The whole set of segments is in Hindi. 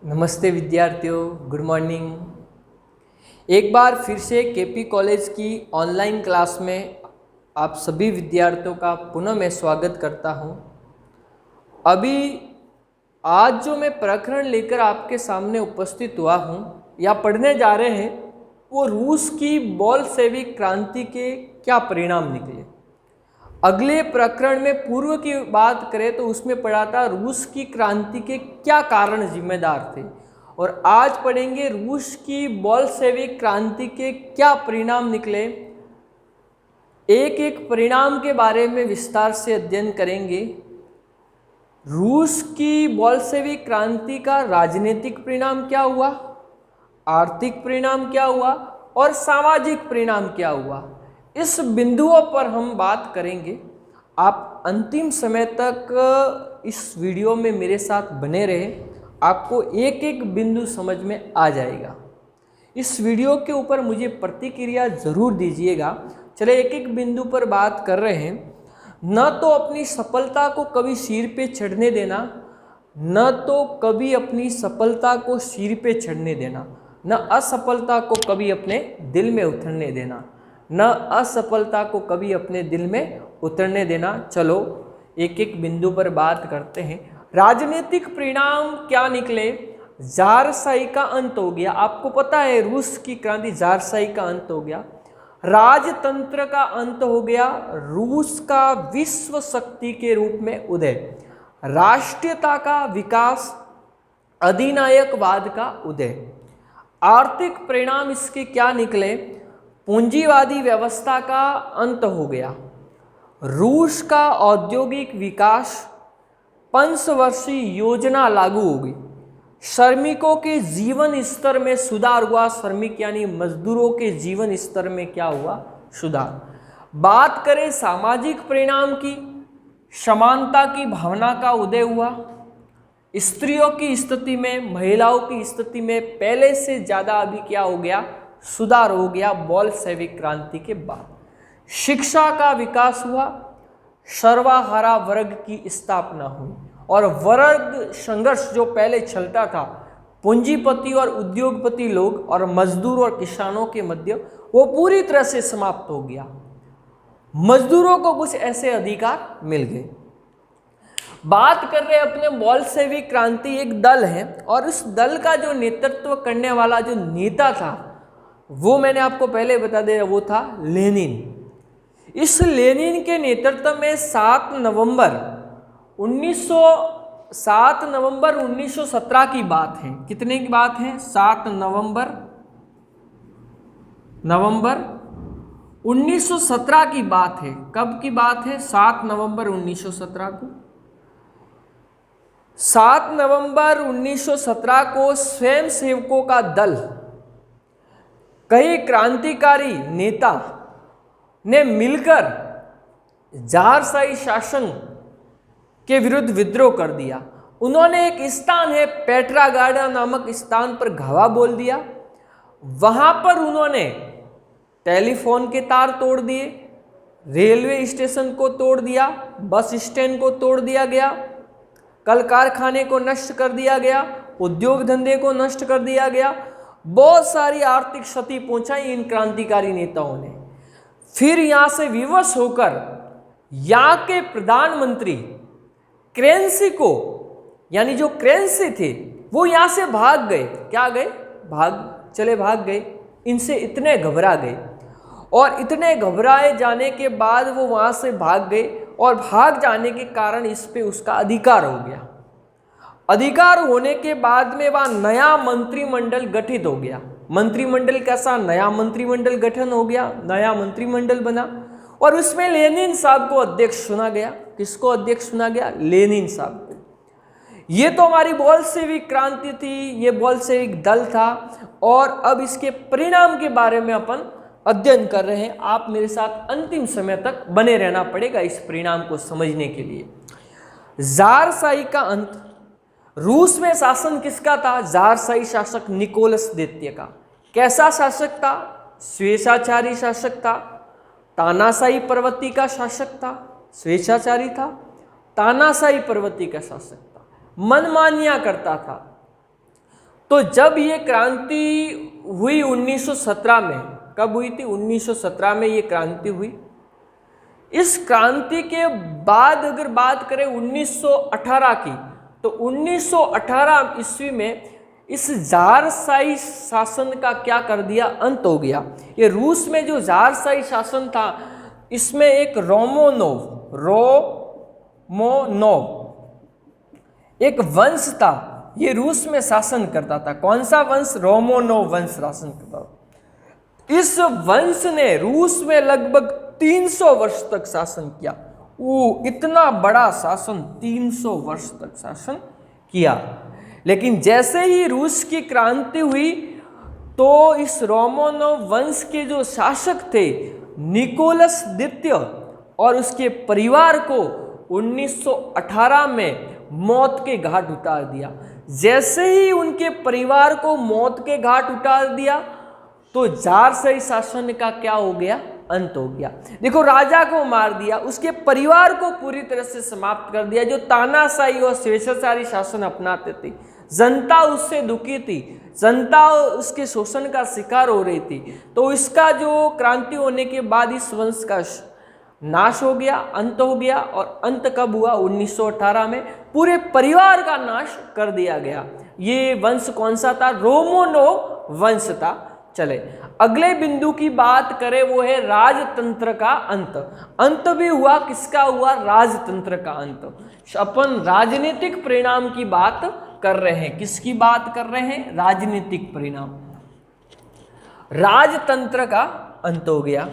नमस्ते विद्यार्थियों, गुड मॉर्निंग। एक बार फिर से केपी कॉलेज की ऑनलाइन क्लास में आप सभी विद्यार्थियों का पुनः मैं स्वागत करता हूं। अभी आज जो मैं प्रकरण लेकर आपके सामने उपस्थित हुआ हूं या पढ़ने जा रहे हैं वो रूस की बोल्शेविक क्रांति के क्या परिणाम निकले। अगले प्रकरण में पूर्व की बात करें तो उसमें पढ़ा था रूस की क्रांति के क्या कारण जिम्मेदार थे, और आज पढ़ेंगे रूस की बोल्शेविक क्रांति के क्या परिणाम निकले। एक एक परिणाम के बारे में विस्तार से अध्ययन करेंगे। रूस की बोल्शेविक क्रांति का राजनीतिक परिणाम क्या हुआ, आर्थिक परिणाम क्या हुआ और सामाजिक परिणाम क्या हुआ, इस बिंदुओं पर हम बात करेंगे। आप अंतिम समय तक इस वीडियो में मेरे साथ बने रहें, आपको एक एक बिंदु समझ में आ जाएगा। इस वीडियो के ऊपर मुझे प्रतिक्रिया ज़रूर दीजिएगा। चले एक एक बिंदु पर बात कर रहे हैं। न तो अपनी सफलता को कभी सिर पे चढ़ने देना, न तो कभी अपनी सफलता को सिर पे चढ़ने देना, न असफलता को कभी अपने दिल में उतरने देना, न असफलता को कभी अपने दिल में उतरने देना। चलो एक एक बिंदु पर बात करते हैं। राजनीतिक परिणाम क्या निकले। ज़ारशाही का अंत हो गया। आपको पता है रूस की क्रांति ज़ारशाही का अंत हो गया, राजतंत्र का अंत हो गया, रूस का विश्व शक्ति के रूप में उदय, राष्ट्रीयता का विकास, अधिनायकवाद का उदय। आर्थिक परिणाम इसके क्या निकले। पूंजीवादी व्यवस्था का अंत हो गया, रूस का औद्योगिक विकास, पंचवर्षीय योजना लागू हो गई, श्रमिकों के जीवन स्तर में सुधार हुआ। श्रमिक यानी मजदूरों के जीवन स्तर में क्या हुआ, सुधार। बात करें सामाजिक परिणाम की, समानता की भावना का उदय हुआ, स्त्रियों की स्थिति में, महिलाओं की स्थिति में पहले से ज़्यादा अभी क्या हो गया, सुधार हो गया बोल्शेविक क्रांति के बाद। शिक्षा का विकास हुआ, सर्वहारा वर्ग की स्थापना हुई, और वर्ग संघर्ष जो पहले चलता था पूंजीपति और उद्योगपति लोग और मजदूर और किसानों के मध्य, वो पूरी तरह से समाप्त हो गया। मजदूरों को कुछ ऐसे अधिकार मिल गए। बात कर रहे अपने बोल्शेविक क्रांति एक दल है, और उस दल का जो नेतृत्व करने वाला जो नेता था वो मैंने आपको पहले बता दिया, वो था लेनिन। इस लेनिन के नेतृत्व में 7 नवंबर 1917 की बात है। कितने की बात है, 7 नवंबर 1917 की बात है। कब की बात है, 7 नवंबर 1917 को। 7 नवंबर 1917 को स्वयंसेवकों का दल, कई क्रांतिकारी नेता ने मिलकर ज़ारशाही शासन के विरुद्ध विद्रोह कर दिया। उन्होंने एक स्थान है पेट्रागाडा नामक स्थान पर घावा बोल दिया। वहां पर उन्होंने टेलीफोन के तार तोड़ दिए, रेलवे स्टेशन को तोड़ दिया, बस स्टैंड को तोड़ दिया गया, कल कारखाने को नष्ट कर दिया गया, उद्योग धंधे को नष्ट कर दिया गया। बहुत सारी आर्थिक क्षति पहुंचाई इन क्रांतिकारी नेताओं ने। फिर यहां से विवश होकर यहां के प्रधानमंत्री क्रेंसी को, यानी जो क्रेंसी थे, वो यहां से भाग गए। क्या गए, भाग गए। इनसे इतने घबरा गए, और इतने घबराए जाने के बाद वो वहां से भाग गए, और भाग जाने के कारण इस पे उसका अधिकार हो गया। अधिकार होने के बाद में वह नया मंत्रिमंडल गठित हो गया। मंत्रिमंडल कैसा, नया मंत्रिमंडल गठन हो गया, नया मंत्रिमंडल बना, और उसमें लेनिन साहब को अध्यक्ष चुना गया। किसको अध्यक्ष चुना गया, लेनिन साहब को। ये तो हमारी बोल्शेविक क्रांति थी, ये बोल्शेविक दल था, और अब इसके परिणाम के बारे में अपन अध्ययन कर रहे हैं। आप मेरे साथ अंतिम समय तक बने रहना पड़ेगा इस परिणाम को समझने के लिए। ज़ारशाही का अंत। रूस में शासन किसका था, ज़ारशाही शासक निकोलस द्वितीय का। कैसा शासक था, स्वेच्छाचारी शासक था, तानाशाही प्रवृत्ति का शासक था, स्वेच्छाचारी था, तानाशाही प्रवृत्ति का शासक था, मनमानियां करता था। तो जब ये क्रांति हुई 1917 में, कब हुई थी? 1917 में ये क्रांति हुई। इस क्रांति के बाद अगर बात करें 1918 की, तो 1918 ईस्वी में इस ज़ारशाही शासन का क्या कर दिया? अंत हो गया। ये रूस में जो ज़ारशाही शासन था, इसमें एक रोमोनोव एक वंश था, ये रूस में शासन करता था। कौन सा वंश? रोमोनोव वंश शासन करता था। इस वंश ने रूस में लगभग 300 वर्ष तक शासन किया। वो इतना बड़ा शासन, 300 वर्ष तक शासन किया। लेकिन जैसे ही रूस की क्रांति हुई, तो इस रोमोनोव वंश के जो शासक थे निकोलस द्वितीय और उसके परिवार को 1918 में मौत के घाट उतार दिया। जैसे ही उनके परिवार को मौत के घाट उतार दिया, तो ज़ारशाही शासन का क्या हो गया? अंत हो गया। देखो, राजा को मार दिया, उसके परिवार को पूरी तरह से समाप्त कर दिया। जो तानाशाही और स्वेच्छाचारी शासन अपनाते थे, जनता उससे दुखी थी, जनता उसके शोषण का शिकार हो रही थी। तो इसका जो क्रांति होने के बाद इस वंश का नाश हो गया, अंत हो गया। और अंत कब हुआ? 1918 में पूरे परिवार का नाश कर दिया गया। ये वंश कौन सा था? रोमोनोव वंश था। चले अगले बिंदु की बात करें, वो है राजतंत्र का अंत। अंत भी हुआ, किसका हुआ? राजतंत्र का अंत। अपन राजनीतिक परिणाम की बात कर रहे हैं। किसकी बात कर रहे हैं? राजनीतिक परिणाम। राजतंत्र का अंत हो गया।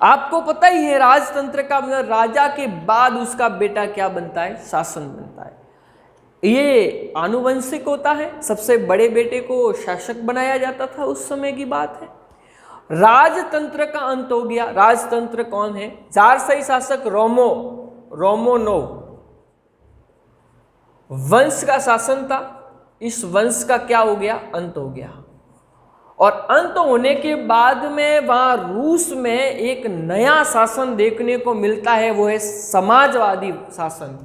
आपको पता ही है राजतंत्र का मतलब राजा के बाद उसका बेटा क्या बनता है? शासन बनता है। ये आनुवंशिक होता है, सबसे बड़े बेटे को शासक बनाया जाता था, उस समय की बात है। राजतंत्र का अंत हो गया। राजतंत्र कौन है? ज़ारशाही शासक रोमोनोव वंश का शासन था। इस वंश का क्या हो गया? अंत हो गया। और अंत होने के बाद में वहां रूस में एक नया शासन देखने को मिलता है, वो है समाजवादी शासन।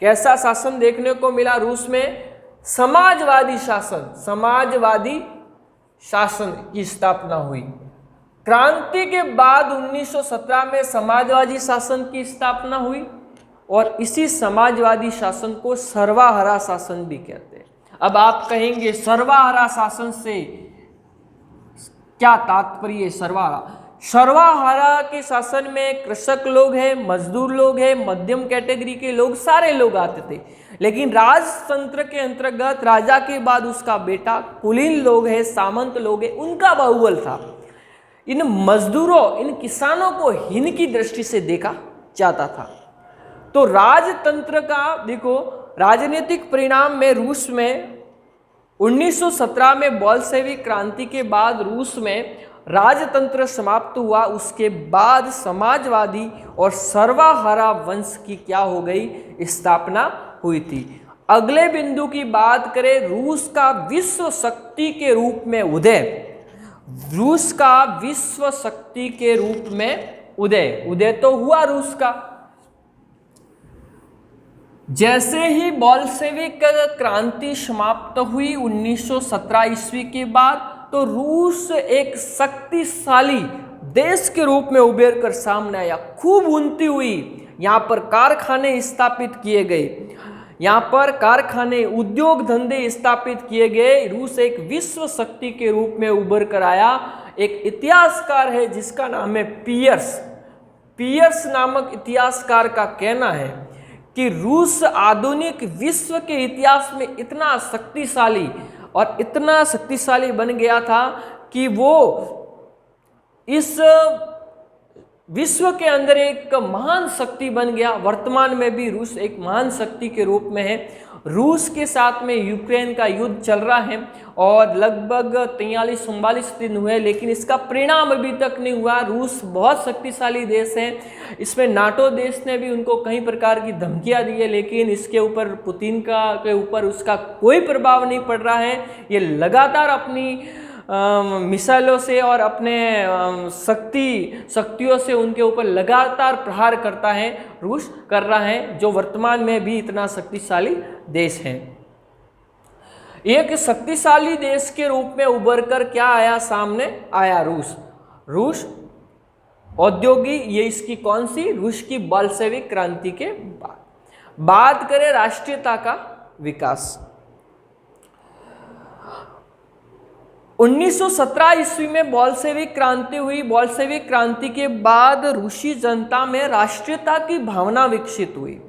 कैसा शासन देखने को मिला रूस में? समाजवादी शासन। समाजवादी शासन की स्थापना हुई। क्रांति के बाद 1917 में समाजवादी शासन की स्थापना हुई। और इसी समाजवादी शासन को सर्वहारा शासन भी कहते हैं। अब आप कहेंगे सर्वहारा शासन से क्या तात्पर्य? सर्वहारा के शासन में कृषक लोग हैं, मजदूर लोग हैं, मध्यम कैटेगरी के लोग, सारे लोग आते थे। लेकिन राजतंत्र के अंतर्गत राजा के बाद उसका बेटा, कुलीन लोग हैं, सामंत लोग हैं, उनका बाहुबल था। इन मजदूरों, इन किसानों को हीन की दृष्टि से देखा जाता था। तो राजतंत्र का देखो, राजनीतिक परिणाम में रूस में 1917 में बोल्शेविक क्रांति के बाद रूस में राजतंत्र समाप्त हुआ। उसके बाद समाजवादी और सर्वहारा वंश की क्या हो गई? स्थापना हुई थी। अगले बिंदु की बात करें, रूस का विश्व शक्ति के रूप में उदय। रूस का विश्व शक्ति के रूप में उदय तो हुआ रूस का। जैसे ही बोल्शेविक क्रांति समाप्त हुई 1917 ईस्वी के बाद, तो रूस एक शक्तिशाली देश के रूप में उभर कर सामने आया। खूब उन्नति हुई, यहाँ पर कारखाने स्थापित किए गए, यहाँ पर कारखाने, उद्योग धंधे स्थापित किए गए। रूस एक विश्व शक्ति के रूप में उभर कर आया। एक इतिहासकार है जिसका नाम है पियर्स नामक इतिहासकार का कहना है कि रूस आधुनिक विश्व के इतिहास में इतना शक्तिशाली बन गया था कि वो इस विश्व के अंदर एक महान शक्ति बन गया। वर्तमान में भी रूस एक महान शक्ति के रूप में है। रूस के साथ में यूक्रेन का युद्ध चल रहा है और लगभग 43-44 दिन हुए, लेकिन इसका परिणाम अभी तक नहीं हुआ। रूस बहुत शक्तिशाली देश है। इसमें नाटो देश ने भी उनको कई प्रकार की धमकियां दी है, लेकिन इसके ऊपर पुतिन के ऊपर उसका कोई प्रभाव नहीं पड़ रहा है। ये लगातार अपनी मिसाइलों से और अपने शक्तियों से उनके ऊपर लगातार प्रहार करता है, रूस कर रहा है, जो वर्तमान में भी इतना शक्तिशाली देश है। एक शक्तिशाली देश के रूप में उभर कर क्या आया, सामने आया रूस। रूस औद्योगिक, ये इसकी कौन सी, रूस की बॉल्शेविक क्रांति के बाद। बात करें राष्ट्रीयता का विकास, 1917 ईस्वी में बॉल्शेविक क्रांति हुई। बॉल्शेविक क्रांति के बाद रूसी जनता में राष्ट्रीयता की भावना विकसित हुई,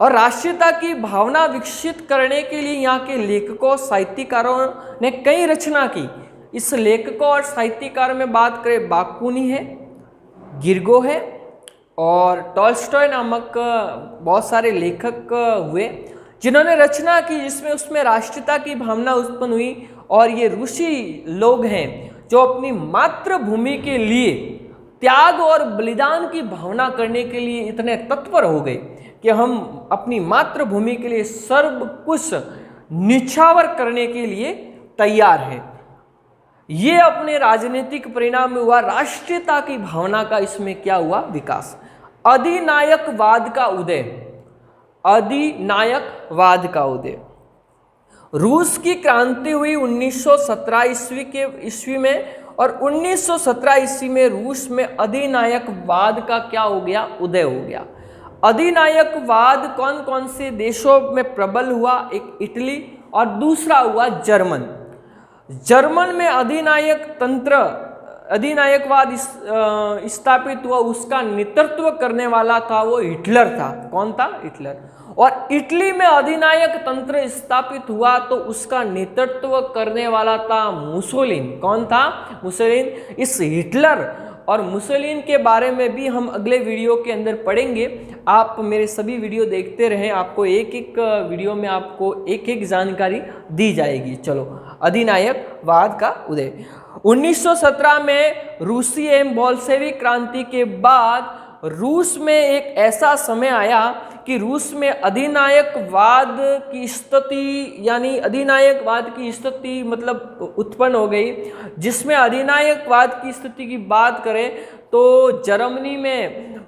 और राष्ट्रीयता की भावना विकसित करने के लिए यहाँ के लेखकों साहित्यकारों ने कई रचना की। इस लेखकों और साहित्यकारों में बात करें, बाकुनी है, गिरगो है, और टॉल्स्टॉय नामक बहुत सारे लेखक हुए जिन्होंने रचना की, जिसमें उसमें राष्ट्रीयता की भावना उत्पन्न हुई। और ये रूसी लोग हैं जो अपनी मातृभूमि के लिए त्याग और बलिदान की भावना करने के लिए इतने तत्पर हो गए कि हम अपनी मातृभूमि के लिए सर्व कुछ निछावर करने के लिए तैयार हैं। ये अपने राजनीतिक परिणाम में हुआ, राष्ट्रीयता की भावना का इसमें क्या हुआ, विकास। अधिनायकवाद का उदय, अधिनायकवाद का उदय। रूस की क्रांति हुई 1917 ईस्वी में, और 1917 ईस्वी में रूस में अधिनायकवाद का क्या हो गया, उदय हो गया। अधिनायकवाद कौन कौन से देशों में प्रबल हुआ, एक इटली और दूसरा हुआ जर्मन। जर्मन में अधिनायकवाद स्थापित हुआ, उसका नेतृत्व करने वाला था वो हिटलर था। कौन था, हिटलर। और इटली में अधिनायक तंत्र स्थापित हुआ तो उसका नेतृत्व करने वाला था मुसोलिन। कौन था, मुसोलिन। इस हिटलर और मुसोलिन के बारे में भी हम अगले वीडियो के अंदर पढ़ेंगे। आप मेरे सभी वीडियो देखते रहें, आपको एक एक वीडियो में आपको एक एक जानकारी दी जाएगी। चलो, अधिनायकवाद का उदय। 1917 में रूसी एवं बॉल्शेविक क्रांति के बाद रूस में एक ऐसा समय आया कि रूस में अधिनायकवाद की स्थिति, यानी अधिनायकवाद की स्थिति मतलब उत्पन्न हो गई, जिसमें अधिनायकवाद की स्थिति की बात करें तो जर्मनी में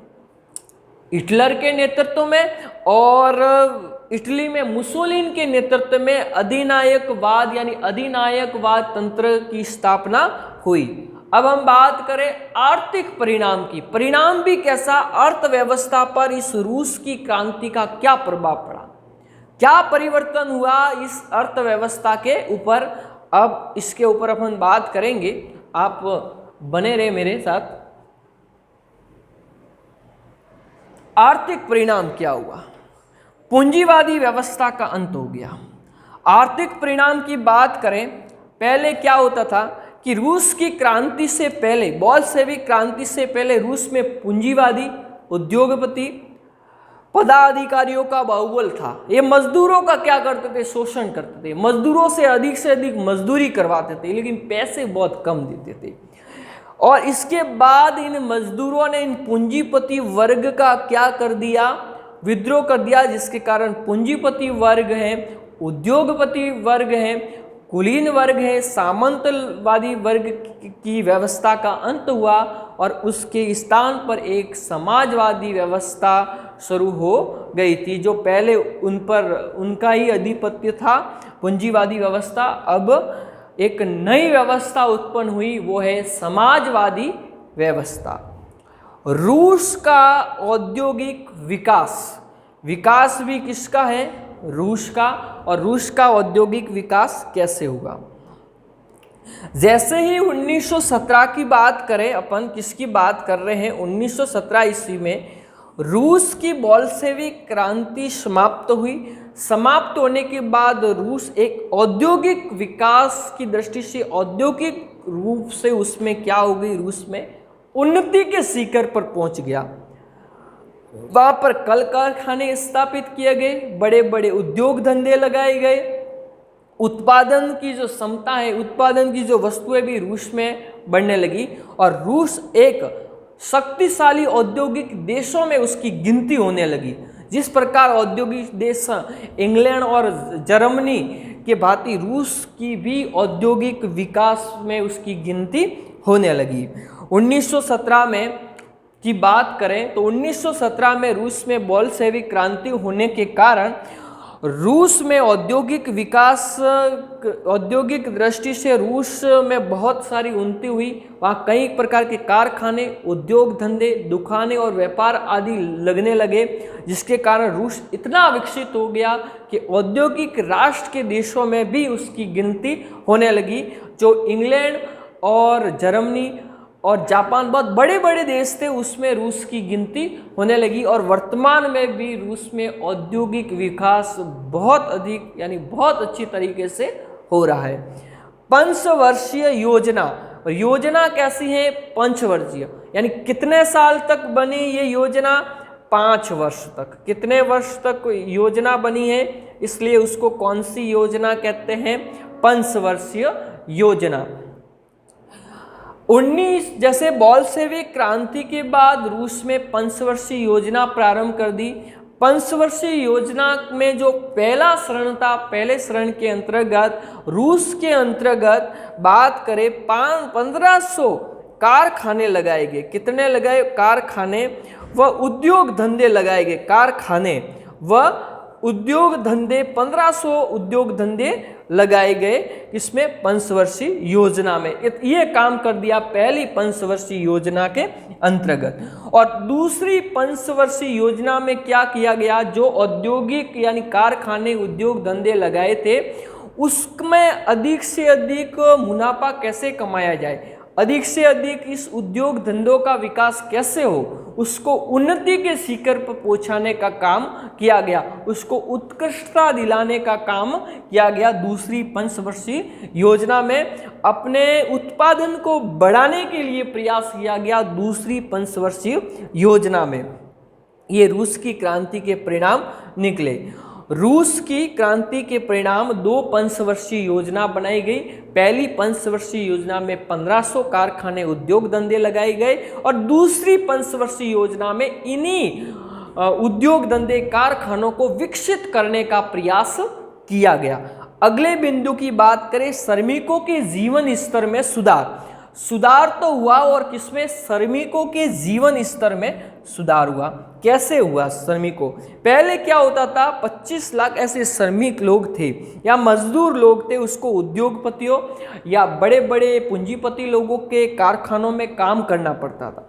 हिटलर के नेतृत्व में और इटली में मुसोलिन के नेतृत्व में अधिनायकवाद यानी अधिनायकवाद तंत्र की स्थापना हुई। अब हम बात करें आर्थिक परिणाम की। परिणाम भी कैसा, अर्थव्यवस्था पर इस रूस की क्रांति का क्या प्रभाव पड़ा, क्या परिवर्तन हुआ इस अर्थव्यवस्था के ऊपर। अब इसके ऊपर अपन बात करेंगे, आप बने रहे मेरे साथ। आर्थिक परिणाम क्या हुआ, पूंजीवादी व्यवस्था का अंत हो गया। आर्थिक परिणाम की बात करें, पहले क्या होता था कि रूस की क्रांति से पहले, बॉल्शेविक क्रांति से पहले रूस में पूंजीवादी, उद्योगपति, पदाधिकारियों का बाहुबल था। ये मजदूरों का क्या करते थे, शोषण करते थे, मजदूरों से अधिक मजदूरी करवाते थे, लेकिन पैसे बहुत कम देते थे। और इसके बाद इन मजदूरों ने इन पूंजीपति वर्ग का क्या कर दिया, विद्रोह कर दिया, जिसके कारण पूंजीपति वर्ग है, उद्योगपति वर्ग है, कुलीन वर्ग है, सामंतवादी वर्ग की व्यवस्था का अंत हुआ और उसके स्थान पर एक समाजवादी व्यवस्था शुरू हो गई थी, जो पहले उन पर उनका ही अधिपत्य था, पूंजीवादी व्यवस्था। अब एक नई व्यवस्था उत्पन्न हुई, वो है समाजवादी व्यवस्था। रूस का औद्योगिक विकास भी किसका है, रूस का। और रूस का औद्योगिक विकास कैसे हुआ, जैसे ही 1917 की बात करें, अपन किसकी बात कर रहे हैं, 1917 ईस्वी में रूस की बॉल्शेविक क्रांति समाप्त हुई। समाप्त होने के बाद रूस एक औद्योगिक विकास की दृष्टि से औद्योगिक रूप से उसमें क्या हो गई, रूस में उन्नति के शिखर पर पहुंच गया। वहां पर कल कारखाने स्थापित किए गए, बड़े बड़े उद्योग धंधे लगाए गए, उत्पादन की जो क्षमता है, उत्पादन की जो वस्तुएं भी रूस में बढ़ने लगी और रूस एक शक्तिशाली औद्योगिक देशों में उसकी गिनती होने लगी। जिस प्रकार औद्योगिक देश इंग्लैंड और जर्मनी के भांति रूस की भी औद्योगिक विकास में उसकी गिनती होने लगी। 1917 में की बात करें तो 1917 में रूस में बॉल्शेविक क्रांति होने के कारण रूस में औद्योगिक विकास, औद्योगिक दृष्टि से रूस में बहुत सारी उन्नति हुई। वहाँ कई प्रकार के कारखाने, उद्योग धंधे, दुकानें और व्यापार आदि लगने लगे, जिसके कारण रूस इतना विकसित हो गया कि औद्योगिक राष्ट्र के देशों में भी उसकी गिनती होने लगी। जो इंग्लैंड और जर्मनी और जापान बहुत बड़े बड़े देश थे, उसमें रूस की गिनती होने लगी। और वर्तमान में भी रूस में औद्योगिक विकास बहुत अधिक यानी बहुत अच्छी तरीके से हो रहा है। पंचवर्षीय योजना, और योजना कैसी है? पंचवर्षीय, यानी कितने साल तक बनी ये योजना? 5 वर्ष तक। कितने वर्ष तक योजना बनी है, इसलिए उसको कौन सी योजना कहते हैं? पंचवर्षीय योजना। 19 जैसे बोल्शेविक क्रांति के बाद रूस में पंचवर्षीय योजना प्रारंभ कर दी। पंचवर्षीय योजना में जो पहला चरण था, पहले चरण के अंतर्गत रूस के अंतर्गत बात करें 1500 कारखाने लगाए गए। कितने लगाए? कारखाने व उद्योग धंधे लगाए गए। कारखाने व उद्योग धंधे, 1500 उद्योग धंधे लगाए गए। इसमें पंचवर्षीय योजना में ये काम कर दिया पहली पंचवर्षीय योजना के अंतर्गत। और दूसरी पंचवर्षीय योजना में क्या किया गया? जो औद्योगिक यानी कारखाने, उद्योग धंधे लगाए थे, उसमें अधिक से अधिक मुनाफा कैसे कमाया जाए, अधिक से अधिक इस उद्योग धंधों का विकास कैसे हो, उसको उन्नति के शिखर पर पहुंचाने का काम किया गया, उसको उत्कृष्टता दिलाने का काम किया गया। दूसरी पंचवर्षीय योजना में अपने उत्पादन को बढ़ाने के लिए प्रयास किया गया। दूसरी पंचवर्षीय योजना में ये रूस की क्रांति के परिणाम निकले। रूस की क्रांति के परिणाम 2 पंचवर्षीय योजना बनाई गई। पहली पंचवर्षीय योजना में 1500 कारखाने, उद्योग धंधे लगाए गए, और दूसरी पंचवर्षीय योजना में इन्हीं उद्योग धंधे, कारखानों को विकसित करने का प्रयास किया गया। अगले बिंदु की बात करें, श्रमिकों के जीवन स्तर में सुधार। सुधार तो हुआ, और किसमें? श्रमिकों के जीवन स्तर में सुधार हुआ। कैसे हुआ श्रमिकों? पहले क्या होता था? 25 लाख ऐसे श्रमिक लोग थे या मजदूर लोग थे, उसको उद्योगपतियों या बड़े बड़े पूंजीपति लोगों के कारखानों में काम करना पड़ता था।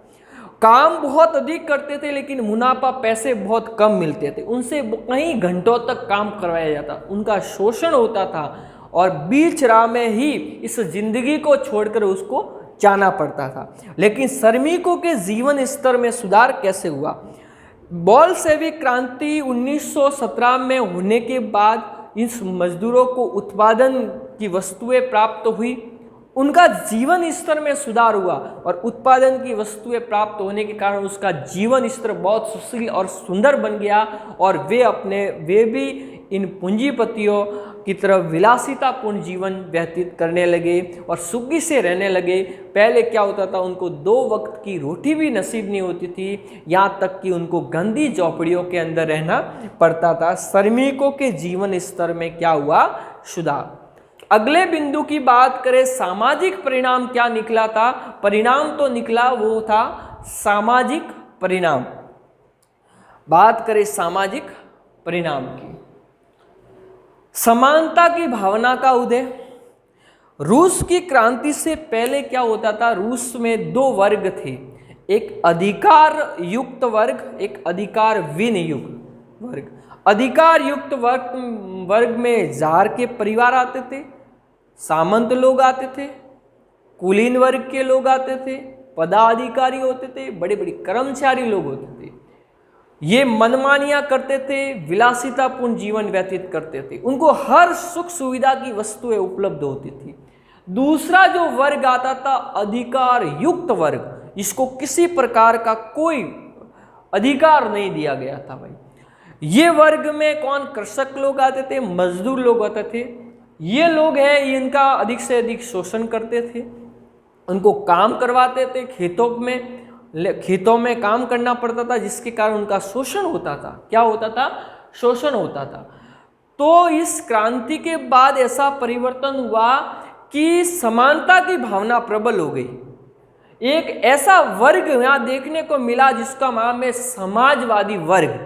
काम बहुत अधिक करते थे, लेकिन मुनाफा, पैसे बहुत कम मिलते थे। उनसे कई घंटों तक काम करवाया जाता, उनका शोषण होता था, और बीच राह में ही इस जिंदगी को छोड़कर उसको जाना पड़ता था। लेकिन श्रमिकों के जीवन स्तर में सुधार कैसे हुआ? बोल्शेविक क्रांति 1917 में होने के बाद इस मजदूरों को उत्पादन की वस्तुएं प्राप्त हुई, उनका जीवन स्तर में सुधार हुआ, और उत्पादन की वस्तुएं प्राप्त होने के कारण उसका जीवन स्तर बहुत सुशील और सुंदर बन गया, और वे भी इन पूंजीपतियों की तरह विलासितापूर्ण जीवन व्यतीत करने लगे और सुखी से रहने लगे। पहले क्या होता था? उनको 2 वक्त की रोटी भी नसीब नहीं होती थी, यहाँ तक कि उनको गंदी झोपड़ियों के अंदर रहना पड़ता था। श्रमिकों के जीवन स्तर में क्या हुआ? सुधार। अगले बिंदु की बात करें, सामाजिक परिणाम क्या निकला था? परिणाम तो निकला, वो था सामाजिक परिणाम। बात करें सामाजिक परिणाम की, समानता की भावना का उदय। रूस की क्रांति से पहले क्या होता था? रूस में 2 वर्ग थे, एक अधिकार युक्त वर्ग, एक अधिकार विहीन युक्त वर्ग। अधिकार युक्त वर्ग में जार के परिवार आते थे, सामंत लोग आते थे, कुलीन वर्ग के लोग आते थे, पदाधिकारी होते थे, बड़े बड़े कर्मचारी लोग होते थे। ये मनमानियां करते थे, विलासितापूर्ण जीवन व्यतीत करते थे, उनको हर सुख सुविधा की वस्तुएं उपलब्ध होती थी। दूसरा जो वर्ग आता था, अधिकार युक्त वर्ग, इसको किसी प्रकार का कोई अधिकार नहीं दिया गया था। भाई ये वर्ग में कौन? कृषक लोग आते थे, मजदूर लोग आते थे। ये लोग हैं, इनका अधिक से अधिक शोषण करते थे, उनको काम करवाते थे, खेतों में काम करना पड़ता था, जिसके कारण उनका शोषण होता था। क्या होता था? शोषण होता था। तो इस क्रांति के बाद ऐसा परिवर्तन हुआ कि समानता की भावना प्रबल हो गई। एक ऐसा वर्ग यहाँ देखने को मिला जिसका नाम है समाजवादी वर्ग,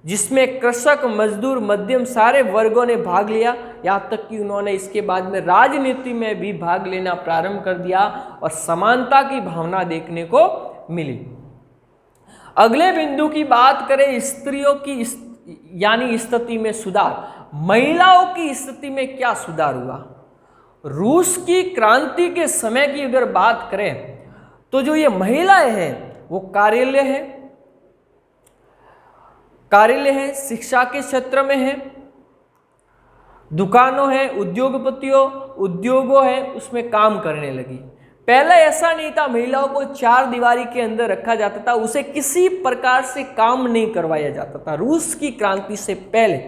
जिसमें कृषक, मजदूर, मध्यम सारे वर्गों ने भाग लिया। यहाँ तक कि उन्होंने इसके बाद में राजनीति में भी भाग लेना प्रारंभ कर दिया और समानता की भावना देखने को मिली। अगले बिंदु की बात करें, स्त्रियों की यानी स्थिति में सुधार। महिलाओं की स्थिति में क्या सुधार हुआ? रूस की क्रांति के समय की अगर बात करें तो जो ये महिलाएं हैं वो कार्यालय है, शिक्षा के क्षेत्र में है, दुकानों है, उद्योगों है, उसमें काम करने लगी। पहले ऐसा नहीं था, महिलाओं को चार दीवारी के अंदर रखा जाता था, उसे किसी प्रकार से काम नहीं करवाया जाता था। रूस की क्रांति से पहले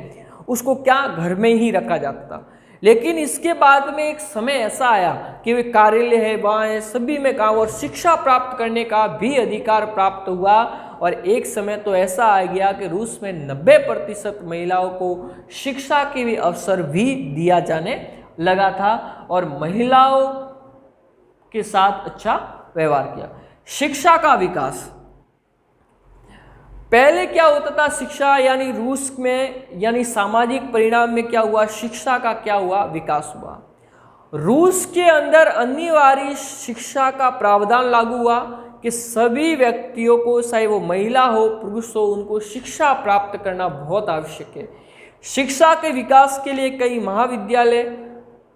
उसको क्या घर में ही रखा जाता था। लेकिन इसके बाद में एक समय ऐसा आया कि वे कार्यालय है, वहाँ है, सभी में काम और शिक्षा प्राप्त करने का भी अधिकार प्राप्त हुआ। और एक समय तो ऐसा आ गया कि रूस में 90% महिलाओं को शिक्षा के भी अवसर भी दिया जाने लगा था और महिलाओं के साथ अच्छा व्यवहार किया। शिक्षा का विकास, पहले क्या होता था, शिक्षा यानी रूस में यानी सामाजिक परिणाम में क्या हुआ, शिक्षा का क्या हुआ, विकास हुआ। रूस के अंदर अनिवार्य शिक्षा का प्रावधान लागू हुआ कि सभी व्यक्तियों को, चाहे वो महिला हो पुरुष हो, उनको शिक्षा प्राप्त करना बहुत आवश्यक है। शिक्षा के विकास के लिए कई महाविद्यालय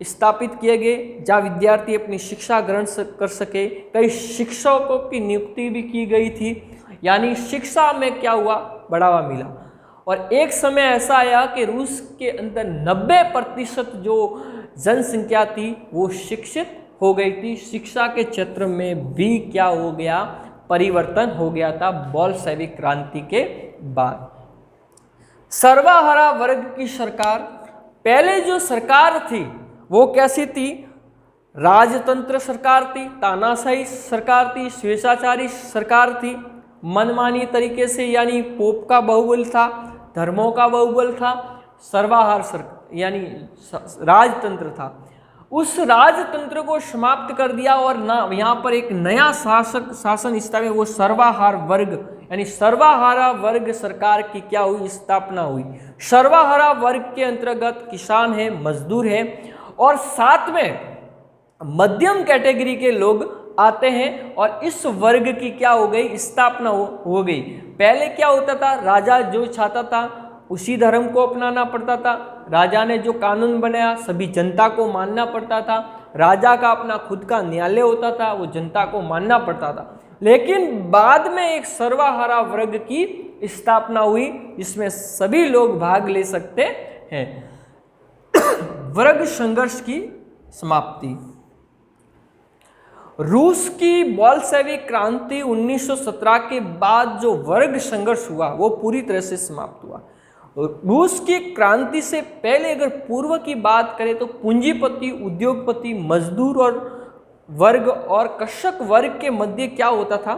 स्थापित किए गए जहाँ विद्यार्थी अपनी शिक्षा ग्रहण कर सके। कई शिक्षकों की नियुक्ति भी की गई थी, यानी शिक्षा में क्या हुआ, बढ़ावा मिला। और एक समय ऐसा आया कि रूस के अंदर 90% जो जनसंख्या थी वो शिक्षित हो गई थी। शिक्षा के क्षेत्र में भी क्या हो गया, परिवर्तन हो गया था बोल्शेविक क्रांति के बाद। सर्वहारा वर्ग की सरकार, पहले जो सरकार थी वो कैसी थी, राजतंत्र सरकार थी, तानाशाही सरकार थी, स्वेच्छाचारी सरकार थी, मनमानी तरीके से यानी पोप का बहुबल था, धर्मों का बहुबल था, सर्वहारा सरकार यानी राजतंत्र था। उस राजतंत्र को समाप्त कर दिया और ना यहाँ पर एक नया शासन स्थापित, वो सर्वहारा वर्ग यानी सर्वहारा वर्ग सरकार की क्या हुई, स्थापना हुई। सर्वहारा वर्ग के अंतर्गत किसान है, मजदूर है और साथ में मध्यम कैटेगरी के लोग आते हैं और इस वर्ग की क्या हो गई, स्थापना हो गई। पहले क्या होता था, राजा जो चाहता था उसी धर्म को अपनाना पड़ता था। राजा ने जो कानून बनाया सभी जनता को मानना पड़ता था। राजा का अपना खुद का न्यायालय होता था, वो जनता को मानना पड़ता था। लेकिन बाद में एक सर्वहारा वर्ग की स्थापना हुई जिसमें सभी लोग भाग ले सकते हैं। वर्ग संघर्ष की समाप्ति, रूस की बोल्शेविक क्रांति 1917 के बाद जो वर्ग संघर्ष हुआ वो पूरी तरह से समाप्त हुआ। रूस की क्रांति से पहले अगर पूर्व की बात करें तो पूंजीपति, उद्योगपति, मजदूर और वर्ग और कृषक वर्ग के मध्य क्या होता था,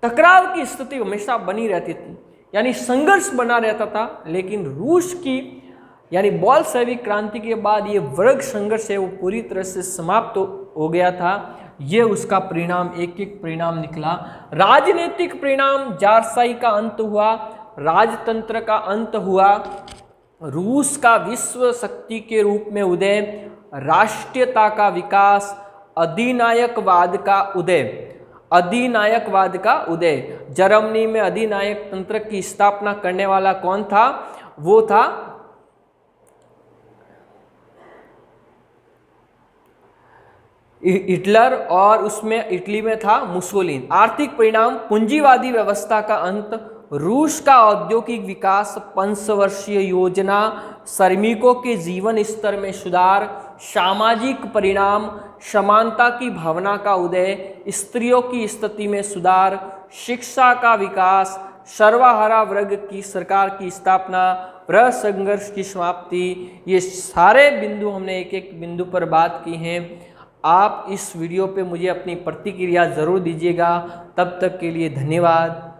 टकराव की स्थिति हमेशा बनी रहती थी, यानी संघर्ष बना रहता था। लेकिन रूस की यानी बोल्शेविक क्रांति के बाद ये वर्ग संघर्ष है वो पूरी तरह से समाप्त हो गया था। ये उसका परिणाम, एक एक परिणाम निकला। राजनीतिक परिणाम, जारशाही का अंत हुआ, राजतंत्र का अंत हुआ, रूस का विश्व शक्ति के रूप में उदय, राष्ट्रीयता का विकास, अधिनायकवाद का उदय। जर्मनी में अधिनायक तंत्र की स्थापना करने वाला कौन था, वो था हिटलर और उसमें इटली में था मुसोलिनी। आर्थिक परिणाम, पूंजीवादी व्यवस्था का अंत, रूस का औद्योगिक विकास, पंचवर्षीय योजना, श्रमिकों के जीवन स्तर में सुधार, सामाजिक परिणाम, समानता की भावना का उदय, स्त्रियों की स्थिति में सुधार, शिक्षा का विकास, सर्वहारा वर्ग की सरकार की स्थापना, वर्ग संघर्ष की समाप्ति। ये सारे बिंदु हमने एक एक बिंदु पर बात की हैं। आप इस वीडियो पे मुझे अपनी प्रतिक्रिया ज़रूर दीजिएगा। तब तक के लिए धन्यवाद।